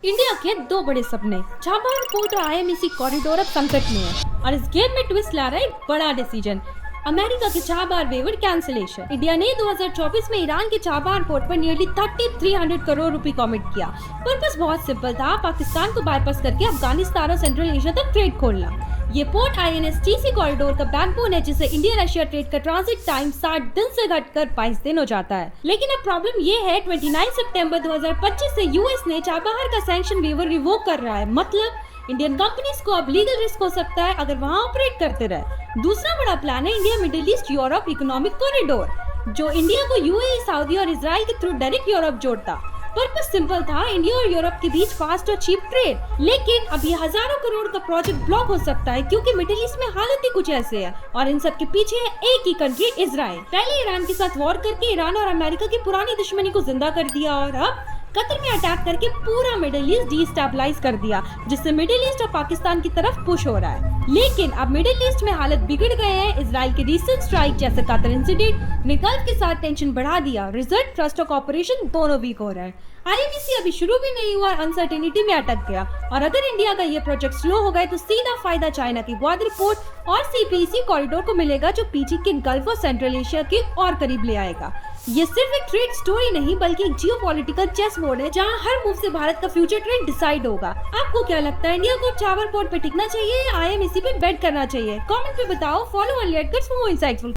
India के दो बड़े सपने चाबहार पोर्ट और आईएमईसी कॉरिडोर अब संकट में है और इस गेम में ट्विस्ट ला रहा है एक बड़ा डिसीजन। अमेरिका के चाबहार वेवर कैंसिलेशन। इंडिया ने 2024 में ईरान के चाबहार पोर्ट पर नियरली 3300 करोड़ रुपए कमिट किया। पर्पस बहुत सिंपल था, पाकिस्तान को बाईपास करके अफगानिस्तान और सेंट्रल एशिया तक ट्रेड खोलना। ये पोर्ट आईएनएसटीसी कॉरिडोर का बैकबोन है, जिससे इंडिया रशिया ट्रेड का ट्रांजिट टाइम 60 दिन से घटकर 22 दिन हो जाता है। लेकिन अब प्रॉब्लम ये है, 29 सितंबर 2025 से यूएस ने चाबहार का सैंक्शन वेवर रिवोक कर रहा है। मतलब इंडियन कंपनीज को अब लीगल रिस्क हो सकता है अगर वहाँ ऑपरेट करते रहे। दूसरा बड़ा प्लान है India middle east Europe economic corridor, जो इंडिया को यूएई, सऊदी और इजराइल के थ्रू डायरेक्ट यूरोप जोड़ता। पर्पस सिंपल था, इंडिया और यूरोप के बीच फास्ट और चीप ट्रेड। लेकिन अब ये हजारों करोड़ का प्रोजेक्ट ब्लॉक हो सकता है, क्योंकि मिडिल ईस्ट में हालत ही कुछ ऐसे है और इन सब के पीछे है एक ही कंट्री, इजराइल। पहले ईरान के साथ वॉर करके ईरान और अमेरिका की पुरानी दुश्मनी को जिंदा कर दिया और अब कतर में अटैक करके पूरा मिडिल ईस्ट डिस्टेबलाइज कर दिया, जिससे मिडिल ईस्ट और पाकिस्तान की तरफ पुश हो रहा है। लेकिन अब मिडिल ईस्ट में हालत बिगड़ गए हैं। इजराइल के रिसेंट स्ट्राइक जैसे कतर इंसिडेंट ने गल्फ के साथ टेंशन बढ़ा दिया। रिजल्ट, ट्रस्ट और कॉपरेशन दोनों वीक हो रहा है। आईएमईसी अभी शुरू भी नहीं हुआ, अनसर्टेनिटी में अटक गया। और अगर इंडिया का ये प्रोजेक्ट स्लो हो गए तो सीधा फायदा चाइना की ग्वादर पोर्ट और सीपीईसी कॉरिडोर को मिलेगा, जो पीछे के गल्फ और सेंट्रल एशिया के और करीब ले आएगा। ये सिर्फ एक ट्रेड स्टोरी नहीं, बल्कि एक जियोपॉलिटिकल चेस बोर्ड है, जहां हर मूव से भारत का फ्यूचर ट्रेंड डिसाइड होगा। आपको क्या लगता है, इंडिया को चाबहार पोर्ट पे टिकना चाहिए या आईएमईसी पे बेट करना चाहिए? कमेंट पे बताओ। Follow on let's for more इनसाइट्सफुल।